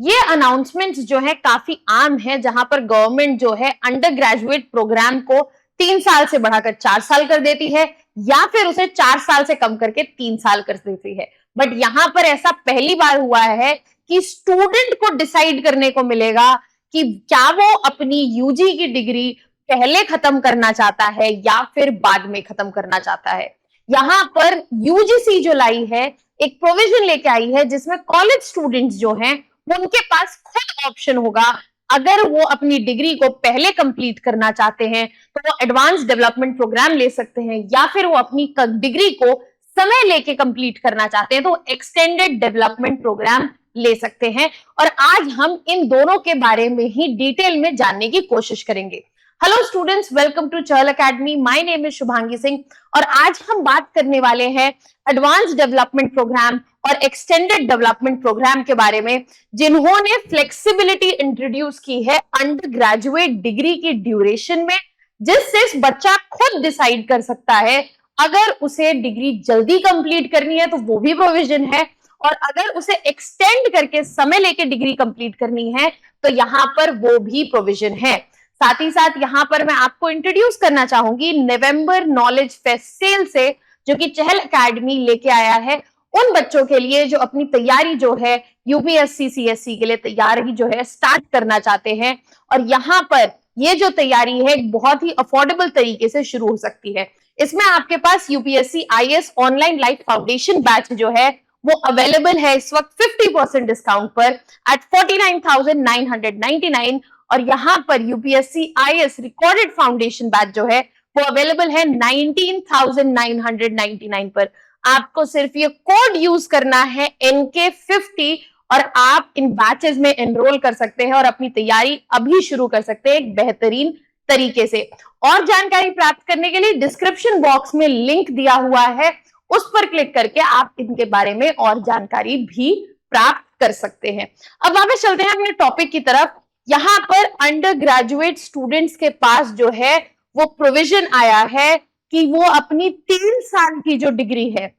ये अनाउंसमेंट्स जो है काफी आम है, जहां पर गवर्नमेंट जो है अंडर ग्रेजुएट प्रोग्राम को 3 साल से बढ़ाकर 4 साल कर देती है, या फिर उसे 4 साल से कम करके 3 साल कर देती है। बट यहाँ पर ऐसा पहली बार हुआ है कि स्टूडेंट को डिसाइड करने को मिलेगा कि क्या वो अपनी यूजी की डिग्री पहले खत्म करना चाहता है या फिर बाद में खत्म करना चाहता है। यहाँ पर यूजीसी जो लाई है, एक प्रोविजन लेके आई है जिसमें कॉलेज स्टूडेंट्स जो हैं उनके पास खुद ऑप्शन होगा, अगर वो अपनी डिग्री को पहले कंप्लीट करना चाहते हैं तो वो एडवांस डेवलपमेंट प्रोग्राम ले सकते हैं, या फिर वो अपनी डिग्री को समय लेके कंप्लीट करना चाहते हैं तो एक्सटेंडेड डेवलपमेंट प्रोग्राम ले सकते हैं। और आज हम इन दोनों के बारे में ही डिटेल में जानने की कोशिश करेंगे। Hello students, welcome to Chahal academy. My name is Shubhangi Singh और आज हम बात करने वाले हैं एडवांस डेवलपमेंट प्रोग्राम और एक्सटेंडेड डेवलपमेंट प्रोग्राम के बारे में, जिन्होंने फ्लेक्सिबिलिटी इंट्रोड्यूस की है अंडर ग्रेजुएट डिग्री की ड्यूरेशन में, जिससे बच्चा खुद डिसाइड कर सकता है अगर उसे डिग्री जल्दी कंप्लीट करनी है तो वो भी प्रोविजन है, और अगर उसे एक्सटेंड करके समय लेके डिग्री कंप्लीट करनी है तो यहाँ पर वो भी प्रोविजन है। साथ ही साथ यहाँ पर मैं आपको इंट्रोड्यूस करना चाहूंगी नवंबर नॉलेज फेस्ट सेल से, जो कि चहल एकेडमी लेके आया है उन बच्चों के लिए जो अपनी तैयारी जो है यूपीएससी सीएससी के लिए तैयारी जो है स्टार्ट करना चाहते हैं। और यहाँ पर ये जो तैयारी है बहुत ही अफोर्डेबल तरीके से शुरू हो सकती है। इसमें आपके पास UPSC IAS online live foundation batch जो है वो अवेलेबल है इस वक्त 50% डिस्काउंट पर एट 49,999, और यहाँ पर UPSC IAS recorded foundation batch जो है वो अवेलेबल है 19,999 पर। आपको सिर्फ ये कोड यूज करना है NK50 और आप इन बैचेस में एनरोल कर सकते हैं और अपनी तैयारी अभी शुरू कर सकते हैं एक बेहतरीन तरीके से। और जानकारी प्राप्त करने के लिए डिस्क्रिप्शन बॉक्स में लिंक दिया हुआ है, उस पर क्लिक करके आप इनके बारे में और जानकारी भी प्राप्त कर सकते हैं। अब वापस चलते हैं अपने टॉपिक की तरफ। यहाँ पर अंडर ग्रेजुएट स्टूडेंट्स के पास जो है वो प्रोविजन आया है कि वो अपनी 3 साल की जो डिग्री है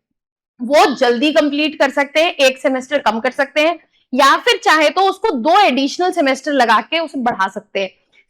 वो जल्दी कंप्लीट कर सकते हैं, एक सेमेस्टर कम कर सकते हैं, या फिर चाहे तो उसको 2 एडिशनल सेमेस्टर लगा के उसे बढ़ा सकते हैं।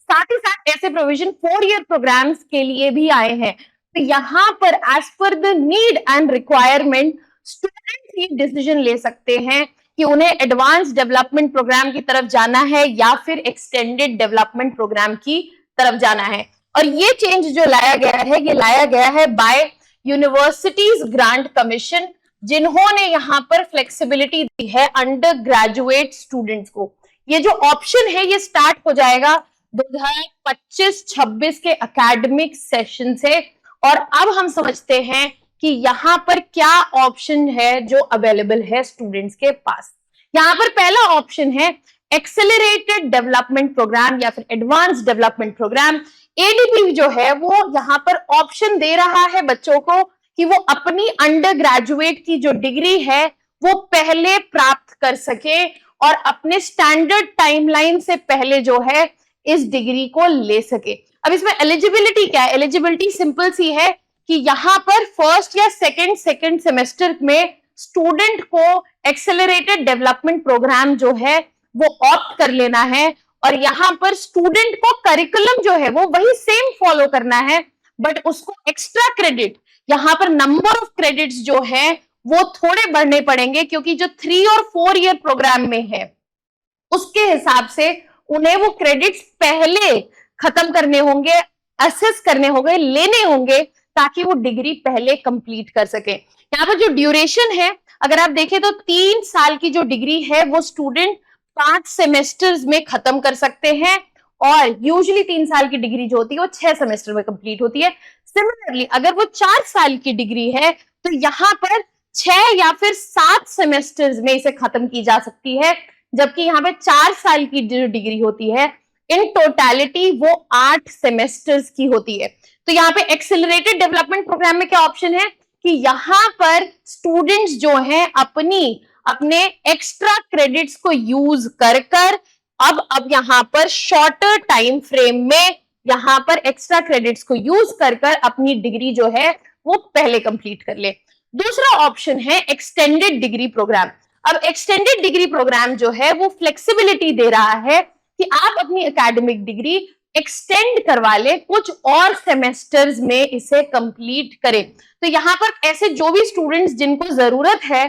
साथ ही साथ ऐसे प्रोविजन 4 ईयर प्रोग्राम्स के लिए भी आए हैं। तो यहाँ पर as per the need and requirement student ही डिसीजन ले सकते हैं कि उन्हें एडवांस डेवलपमेंट प्रोग्राम की तरफ जाना है या फिर एक्सटेंडेड डेवलपमेंट प्रोग्राम की तरफ जाना है। और ये चेंज जो लाया गया है ये लाया गया है बाय यूनिवर्सिटीज ग्रांट कमीशन, जिन्होंने यहाँ पर फ्लेक्सिबिलिटी दी है अंडर ग्रेजुएट स्टूडेंट्स को। ये जो ऑप्शन है ये स्टार्ट हो जाएगा 2025-26 के एकेडमिक सेशन से। और अब हम समझते हैं कि यहाँ पर क्या ऑप्शन है जो अवेलेबल है स्टूडेंट्स के पास। यहाँ पर पहला ऑप्शन है एक्सेलरेटेड डेवलपमेंट प्रोग्राम या फिर एडवांस डेवलपमेंट प्रोग्राम। एडीपी जो है वो यहाँ पर ऑप्शन दे रहा है बच्चों को कि वो अपनी अंडर ग्रेजुएट की जो डिग्री है वो पहले प्राप्त कर सके और अपने स्टैंडर्ड टाइमलाइन से पहले जो है इस डिग्री को ले सके। अब इसमें एलिजिबिलिटी क्या है? एलिजिबिलिटी सिंपल सी है कि यहाँ पर फर्स्ट या सेकंड सेमेस्टर में स्टूडेंट को एक्सेलरेटेड डेवलपमेंट प्रोग्राम जो है वो ऑप्ट कर लेना है, और यहाँ पर स्टूडेंट को करिकुलम जो है वो वही सेम फॉलो करना है, बट उसको एक्स्ट्रा क्रेडिट, यहाँ पर नंबर ऑफ क्रेडिट्स जो है वो थोड़े बढ़ने पड़ेंगे, क्योंकि जो 3 और 4 ईयर प्रोग्राम में है उसके हिसाब से उन्हें वो क्रेडिट्स पहले खत्म करने होंगे, असेस करने होंगे, लेने होंगे, ताकि वो डिग्री पहले कंप्लीट कर सके। यहाँ पर जो ड्यूरेशन है अगर आप देखें तो 3 साल की जो डिग्री है वो स्टूडेंट 5 सेमेस्टर्स में खत्म कर सकते हैं, और यूजुअली 3 साल की डिग्री जो होती है वो 6 सेमेस्टर में कंप्लीट होती है। सिमिलरली अगर वो 4 साल की डिग्री है तो यहाँ पर 6 या फिर 7 सेमेस्टर्स में इसे खत्म की जा सकती है, जबकि यहाँ पे 4 साल की जो डिग्री होती है इन टोटलिटी वो 8 सेमेस्टर्स की होती है। तो यहाँ पे एक्सेलरेटेड डेवलपमेंट प्रोग्राम में क्या ऑप्शन है कि यहाँ पर स्टूडेंट्स जो हैं अपने एक्स्ट्रा क्रेडिट्स को यूज कर अब यहाँ पर शॉर्टर टाइम फ्रेम में यहाँ पर एक्स्ट्रा क्रेडिट्स को यूज कर अपनी डिग्री जो है वो पहले कंप्लीट कर ले। दूसरा ऑप्शन है एक्सटेंडेड डिग्री प्रोग्राम। अब एक्सटेंडेड डिग्री प्रोग्राम जो है वो फ्लेक्सिबिलिटी दे रहा है कि आप अपनी एकेडमिक डिग्री एक्सटेंड करवा ले, कुछ और सेमेस्टर्स में इसे कंप्लीट करें। तो यहाँ पर ऐसे जो भी स्टूडेंट्स जिनको जरूरत है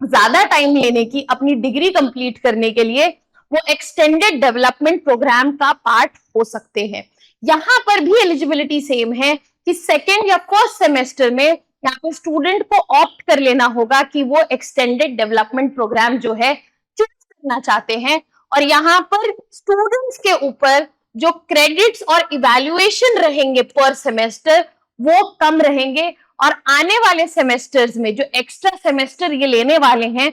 ज्यादा टाइम लेने की अपनी डिग्री कंप्लीट करने के लिए, वो एक्सटेंडेड डेवलपमेंट प्रोग्राम का पार्ट हो सकते हैं। यहाँ पर भी एलिजिबिलिटी सेम है कि सेकेंड या फर्स्ट सेमेस्टर में यहाँ पर स्टूडेंट को ऑप्ट कर लेना होगा कि वो एक्सटेंडेड डेवलपमेंट प्रोग्राम जो है चूज करना चाहते हैं। और यहाँ पर स्टूडेंट्स के ऊपर जो क्रेडिट्स और इवैल्यूएशन रहेंगे पर सेमेस्टर वो कम रहेंगे, और आने वाले सेमेस्टर्स में जो एक्स्ट्रा सेमेस्टर ये लेने वाले हैं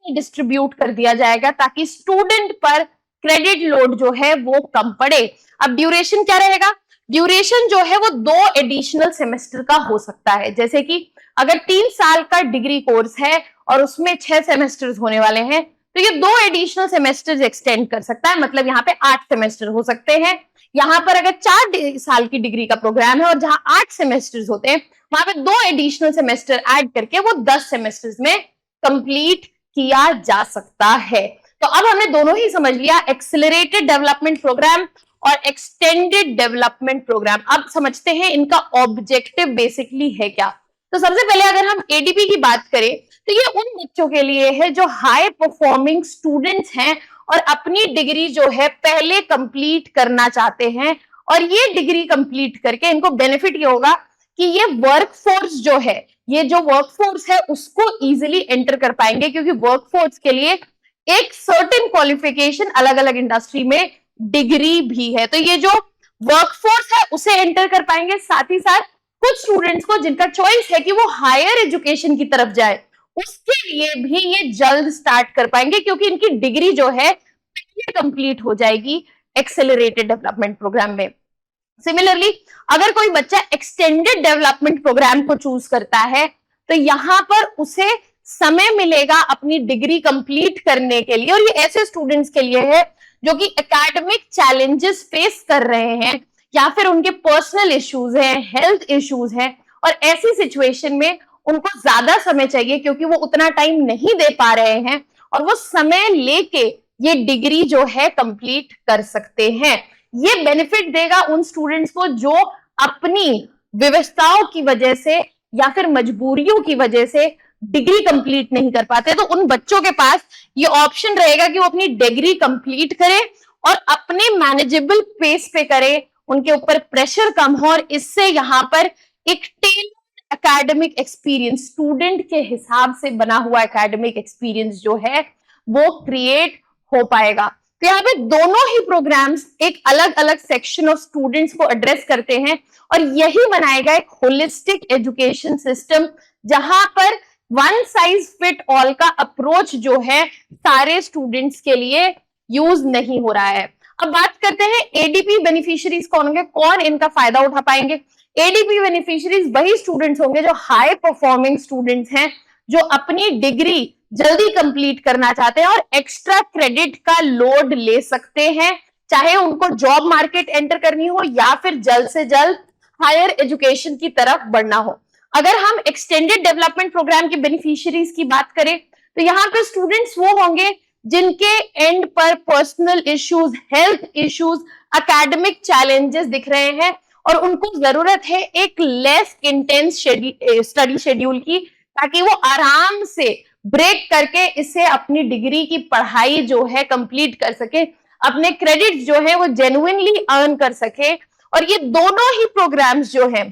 डिस्ट्रीब्यूट कर दिया जाएगा ताकि स्टूडेंट पर क्रेडिट लोड जो है वो कम पड़े। अब ड्यूरेशन क्या रहेगा? ड्यूरेशन जो है वो 2 एडिशनल सेमेस्टर का हो सकता है। जैसे कि अगर 3 साल का डिग्री कोर्स है और उसमें 6 सेमेस्टर्स होने वाले हैं तो ये 2 एडिशनल सेमेस्टर्स एक्सटेंड कर सकता है, मतलब यहाँ पे 8 सेमेस्टर हो सकते हैं। यहाँ पर अगर 4 साल की डिग्री का प्रोग्राम है और जहां 8 सेमेस्टर्स होते हैं वहां पे 2 एडिशनल सेमेस्टर ऐड करके वो 10 सेमेस्टर्स में कंप्लीट किया जा सकता है। तो अब हमने दोनों ही समझ लिया, एक्सेलरेटेड डेवलपमेंट प्रोग्राम और एक्सटेंडेड डेवलपमेंट प्रोग्राम। अब समझते हैं इनका ऑब्जेक्टिव बेसिकली है क्या। तो सबसे पहले अगर हम एडीपी की बात करें तो ये उन बच्चों के लिए है जो हाई परफॉर्मिंग स्टूडेंट्स हैं और अपनी डिग्री जो है पहले कंप्लीट करना चाहते हैं, और ये डिग्री कंप्लीट करके इनको बेनिफिट ये होगा कि ये वर्कफोर्स जो है, ये जो वर्कफोर्स है उसको इजीली एंटर कर पाएंगे, क्योंकि वर्कफोर्स के लिए एक सर्टेन क्वालिफिकेशन अलग अलग इंडस्ट्री में डिग्री भी है। तो ये जो वर्कफोर्स है उसे एंटर कर पाएंगे। साथ ही साथ कुछ स्टूडेंट्स को जिनका चॉइस है कि वो हायर एजुकेशन की तरफ जाए, उसके लिए भी ये जल्द स्टार्ट कर पाएंगे क्योंकि इनकी डिग्री जो है पहले कंप्लीट हो जाएगी एक्सेलरेटेड डेवलपमेंट प्रोग्राम में। सिमिलरली अगर कोई बच्चा एक्सटेंडेड डेवलपमेंट प्रोग्राम को चूज करता है तो यहां पर उसे समय मिलेगा अपनी डिग्री कंप्लीट करने के लिए, और ये ऐसे स्टूडेंट्स के लिए है जो कि एकेडमिक चैलेंजेस फेस कर रहे हैं या फिर उनके पर्सनल इश्यूज हैं, हेल्थ इश्यूज हैं, और ऐसी सिचुएशन में उनको ज्यादा समय चाहिए क्योंकि वो उतना टाइम नहीं दे पा रहे हैं, और वो समय लेके ये डिग्री जो है कंप्लीट कर सकते हैं। ये बेनिफिट देगा उन स्टूडेंट्स को जो अपनी व्यवस्थाओं की वजह से या फिर मजबूरियों की वजह से डिग्री कंप्लीट नहीं कर पाते। तो उन बच्चों के पास ये ऑप्शन रहेगा कि वो अपनी डिग्री कंप्लीट करें और अपने मैनेजेबल पेस पे करें, उनके ऊपर प्रेशर कम हो, और इससे यहाँ पर एक टेलर्ड एकेडमिक एक्सपीरियंस, स्टूडेंट के हिसाब से बना हुआ एकेडमिक एक्सपीरियंस जो है वो क्रिएट हो पाएगा। तो यहाँ पे दोनों ही प्रोग्राम्स एक अलग अलग सेक्शन ऑफ स्टूडेंट्स को एड्रेस करते हैं, और यही बनाएगा एक होलिस्टिक एजुकेशन सिस्टम जहां पर वन साइज फिट ऑल का अप्रोच जो है सारे स्टूडेंट्स के लिए यूज नहीं हो रहा है। अब बात करते हैं एडीपी बेनिफिशियरीज कौन होंगे, कौन इनका फायदा उठा पाएंगे। एडीपी बेनिफिशियरीज वही स्टूडेंट्स होंगे जो हाई परफॉर्मिंग स्टूडेंट्स हैं, जो अपनी डिग्री जल्दी कंप्लीट करना चाहते हैं और एक्स्ट्रा क्रेडिट का लोड ले सकते हैं, चाहे उनको जॉब मार्केट एंटर करनी हो या फिर जल्द से जल्द हायर एजुकेशन की तरफ बढ़ना हो। अगर हम एक्सटेंडेड डेवलपमेंट प्रोग्राम के बेनिफिशियरीज की बात करें तो यहाँ पे स्टूडेंट्स वो होंगे जिनके एंड पर personal issues, health issues, academic challenges दिख रहे हैं और उनको जरूरत है एक लेस इंटेंस स्टडी शेड्यूल की, ताकि वो आराम से ब्रेक करके इससे अपनी डिग्री की पढ़ाई जो है कंप्लीट कर सके, अपने क्रेडिट जो है वो जेन्युइनली अर्न कर सके। और ये दोनों ही प्रोग्राम्स जो है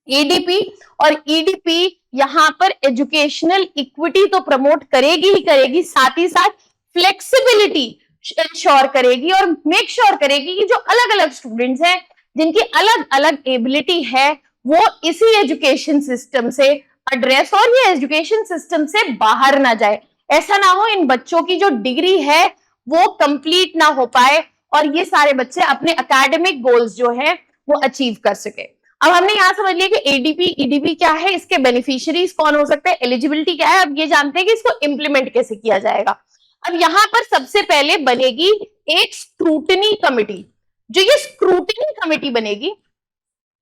एडीपी और ईडीपी यहाँ पर एजुकेशनल इक्विटी तो प्रमोट करेगी ही करेगी, साथ ही साथ फ्लेक्सिबिलिटी इंश्योर करेगी और मेक श्योर करेगी कि जो अलग अलग स्टूडेंट्स हैं जिनकी अलग अलग एबिलिटी है वो इसी एजुकेशन सिस्टम से एड्रेस, और ये एजुकेशन सिस्टम से बाहर ना जाए। ऐसा ना हो इन बच्चों की जो डिग्री है वो कंप्लीट ना हो पाए और ये सारे बच्चे अपने एकेडमिक गोल्स जो है वो अचीव कर सके। अब हमने यहाँ समझ लिया कि एडीपी ईडीपी क्या है, इसके बेनिफिशियरीज कौन हो सकते हैं, एलिजिबिलिटी क्या है। अब ये जानते हैं कि इसको इंप्लीमेंट कैसे किया जाएगा। अब यहाँ पर सबसे पहले बनेगी एक स्क्रूटनी कमिटी। जो ये स्क्रूटनी कमिटी बनेगी,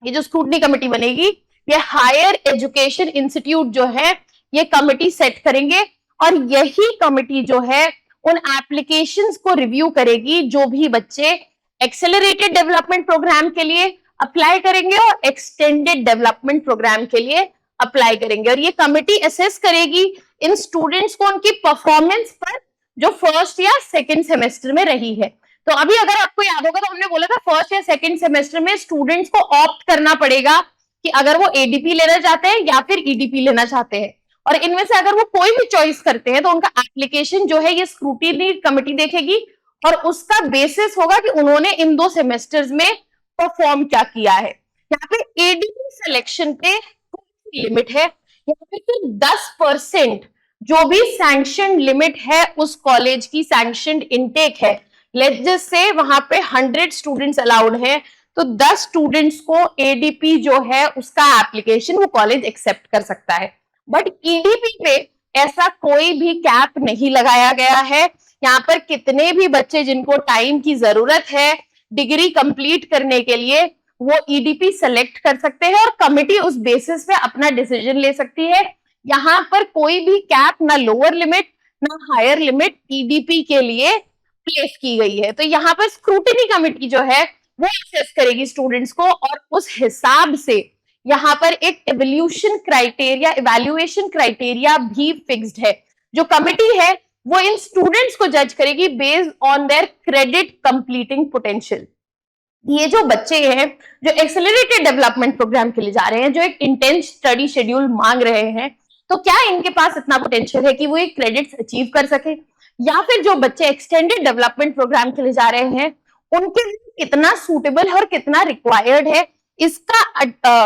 ये जो स्क्रूटनी कमिटी बनेगी, ये हायर एजुकेशन इंस्टीट्यूट जो है ये कमिटी सेट करेंगे और यही कमिटी जो है उन एप्लीकेशंस को रिव्यू करेगी जो भी बच्चे एक्सेलरेटेड डेवलपमेंट प्रोग्राम के लिए अप्लाई करेंगे और एक्सटेंडेड डेवलपमेंट प्रोग्राम के लिए अप्लाई करेंगे। और ये कमिटी असेस करेगी इन स्टूडेंट्स को उनकी परफॉर्मेंस पर जो फर्स्ट या सेकेंड सेमेस्टर में रही है। तो अभी अगर आपको याद होगा तो हमने बोला था फर्स्ट या सेकेंड सेमेस्टर में स्टूडेंट्स को ऑप्ट करना पड़ेगा कि अगर वो एडीपी लेना चाहते हैं या फिर ईडीपी लेना चाहते हैं, और इनमें से अगर वो कोई भी चॉइस करते हैं तो उनका एप्लीकेशन जो है ये स्क्रूटिनी कमिटी देखेगी और उसका बेसिस होगा कि उन्होंने इन 2 सेमेस्टर्स में परफॉर्म क्या किया है। यहाँ पे एडीपी सिलेक्शन पे लिमिट है, यहाँ पे सिर्फ 10% जो भी सैंक्शन लिमिट है उस कॉलेज की सैंक्शन इनटेक है। लेट्स जस्ट से वहां पे 100 स्टूडेंट्स अलाउड है तो 10 स्टूडेंट्स को एडीपी जो है उसका एप्लीकेशन वो कॉलेज एक्सेप्ट कर सकता है। बट ईडीपी पे ऐसा कोई भी कैप नहीं लगाया गया है। यहाँ पर कितने भी बच्चे जिनको टाइम की जरूरत है डिग्री कंप्लीट करने के लिए वो ईडीपी सेलेक्ट कर सकते हैं और कमिटी उस बेसिस पे अपना डिसीजन ले सकती है। यहाँ पर कोई भी कैप ना लोअर लिमिट ना हायर लिमिट ईडीपी के लिए प्लेस की गई है। तो यहाँ पर स्क्रूटिनी कमिटी जो है वो असेस करेगी स्टूडेंट्स को और उस हिसाब से यहाँ पर एक इवैल्यूएशन क्राइटेरिया भी फिक्स्ड है। जो कमिटी है वो इन स्टूडेंट्स को जज करेगी based on their credit completing potential. ये जो बच्चे हैं जो एक्सेलरेटेड डेवलपमेंट प्रोग्राम के लिए जा रहे हैं, जो एक इंटेंस स्टडी शेड्यूल मांग रहे हैं, तो क्या इनके पास इतना पोटेंशियल है कि वो ये क्रेडिट्स अचीव कर सके, या फिर जो बच्चे एक्सटेंडेड डेवलपमेंट प्रोग्राम के लिए जा रहे हैं उनके लिए कितना सूटेबल है और कितना रिक्वायर्ड है, इसका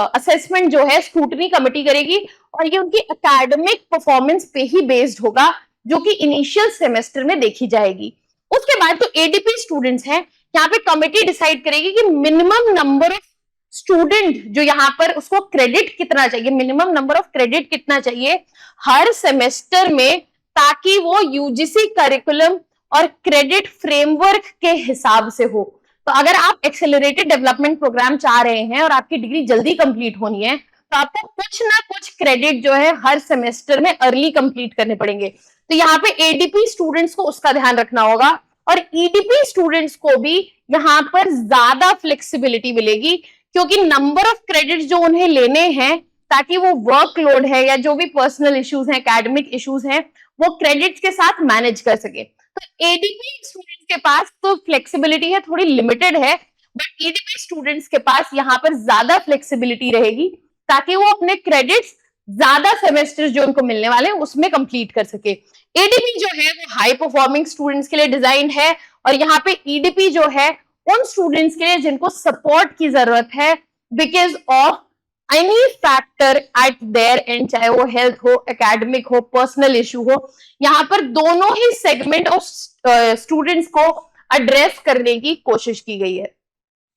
असेसमेंट जो है स्क्रूटनी कमिटी करेगी और ये उनकी एकेडमिक परफॉर्मेंस पे ही बेस्ड होगा जो कि इनिशियल सेमेस्टर में देखी जाएगी। उसके बाद जो एडीपी स्टूडेंट्स हैं यहाँ पे कमिटी डिसाइड करेगी कि मिनिमम नंबर ऑफ स्टूडेंट जो यहाँ पर उसको क्रेडिट कितना चाहिए, मिनिमम नंबर ऑफ क्रेडिट कितना चाहिए हर सेमेस्टर में, ताकि वो यूजीसी करिकुलम और क्रेडिट फ्रेमवर्क के हिसाब से हो। तो अगर आप एक्सेलरेटेड डेवलपमेंट प्रोग्राम चाह रहे हैं और आपकी डिग्री जल्दी कंप्लीट होनी है तो आपको कुछ ना कुछ क्रेडिट जो है हर सेमेस्टर में अर्ली कंप्लीट करने पड़ेंगे। तो यहाँ पे एडीपी स्टूडेंट्स को उसका ध्यान रखना होगा और ईडीपी स्टूडेंट्स को भी यहाँ पर ज्यादा फ्लेक्सिबिलिटी मिलेगी क्योंकि नंबर ऑफ क्रेडिट जो उन्हें लेने हैं ताकि वो वर्कलोड है या जो भी पर्सनल इश्यूज हैं, एकेडमिक इश्यूज हैं, वो क्रेडिट्स के साथ मैनेज कर सके। तो एडीपी स्टूडेंट्स के पास तो फ्लेक्सिबिलिटी है, थोड़ी लिमिटेड है, बट ईडीपी स्टूडेंट्स के पास यहाँ पर ज्यादा फ्लेक्सिबिलिटी रहेगी ताकि वो अपने क्रेडिट्स ज्यादा सेमेस्टर जो उनको मिलने वाले हैं उसमें कंप्लीट कर सके। एडीपी जो है वो हाई परफॉर्मिंग स्टूडेंट्स के लिए डिजाइन है और यहाँ पे ईडीपी जो है उन स्टूडेंट्स के लिए जिनको सपोर्ट की जरूरत है because of any factor eight there and, चाहे वो हेल्थ हो, एकेडमिक हो, पर्सनल इशू हो, यहाँ पर दोनों ही सेगमेंट ऑफ स्टूडेंट्स को एड्रेस करने की कोशिश की गई है।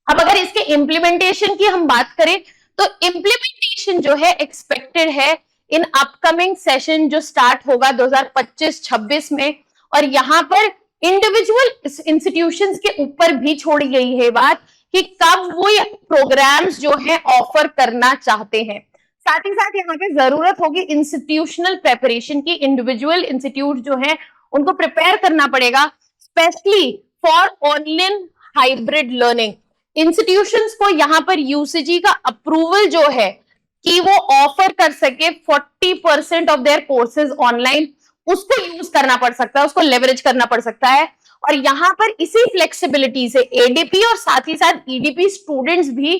अब अगर इसके इम्प्लीमेंटेशन की हम बात करें तो इम्प्लीमेंटेशन जो है एक्सपेक्टेड है इन अपकमिंग सेशन जो स्टार्ट होगा 2025-26 में, और यहाँ पर इंडिविजुअल इंस्टीट्यूशंस के ऊपर भी छोड़ी गई है बात कि कब वो प्रोग्राम्स जो है ऑफर करना चाहते हैं। साथ ही साथ यहाँ पे जरूरत होगी इंस्टीट्यूशनल प्रिपरेशन की, इंडिविजुअल इंस्टीट्यूट जो है उनको प्रिपेयर करना पड़ेगा specially for online hybrid learning. Institutions को यहाँ पर यूसीजी का अप्रूवल जो है कि वो ऑफर कर सके 40% ऑफ देयर कोर्सेज ऑनलाइन, उसको यूज करना पड़ सकता है, उसको लेवरेज करना पड़ सकता है। और यहाँ पर इसी फ्लेक्सिबिलिटी से एडीपी और साथ ही साथ ईडीपी स्टूडेंट्स भी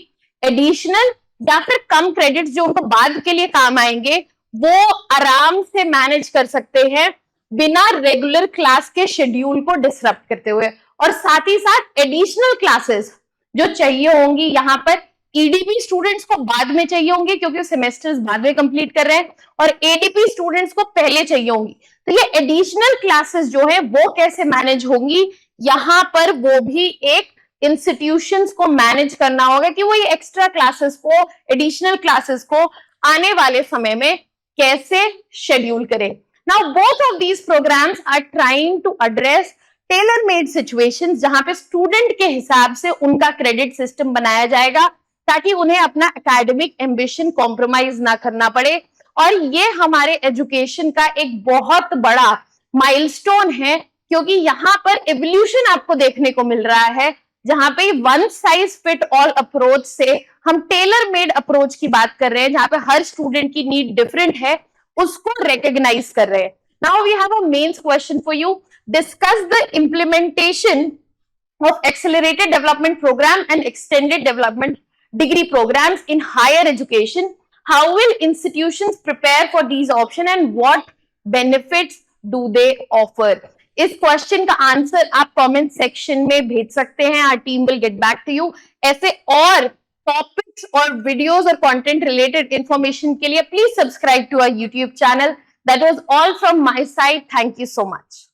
एडिशनल या फिर कम क्रेडिट्स जो उनको बाद के लिए काम आएंगे वो आराम से मैनेज कर सकते हैं बिना रेगुलर क्लास के शेड्यूल को डिसरप्ट करते हुए। और साथ ही साथ एडिशनल क्लासेस जो चाहिए होंगी यहाँ पर ईडीपी स्टूडेंट्स को बाद में चाहिए होंगी क्योंकि सेमेस्टर्स बाद में कंप्लीट कर रहे हैं, और एडीपी स्टूडेंट्स को पहले चाहिए होंगी। तो ये एडिशनल क्लासेस जो है वो कैसे मैनेज होंगी, यहाँ पर वो भी एक इंस्टीट्यूशंस को मैनेज करना होगा कि वो ये एक्स्ट्रा क्लासेस को, एडिशनल क्लासेस को आने वाले समय में कैसे शेड्यूल करें। Now both of these programs are trying to address tailor made situations जहां पे स्टूडेंट के हिसाब से उनका क्रेडिट सिस्टम बनाया जाएगा ताकि उन्हें अपना एकेडमिक एम्बिशन कॉम्प्रोमाइज ना करना पड़े और ये हमारे एजुकेशन का एक बहुत बड़ा माइलस्टोन है, क्योंकि यहाँ पर एवोल्यूशन आपको देखने को मिल रहा है, जहां पे one size fit all approach से हम टेलर मेड अप्रोच की बात कर रहे हैं, जहां पे हर स्टूडेंट की नीड डिफरेंट है, उसको रिकॉग्नाइज कर रहे हैं। Now we have a mains question for you. Discuss the implementation of accelerated development program and extended development degree programs in higher education. How will institutions prepare for these options and what benefits do they offer? इस question का answer आप comment section में भेज सकते हैं। Our team will get back to you. ऐसे और topics और वीडियोस और कंटेंट रिलेटेड इंफॉर्मेशन के लिए please subscribe to our YouTube channel. That was all from my side. Thank you so much.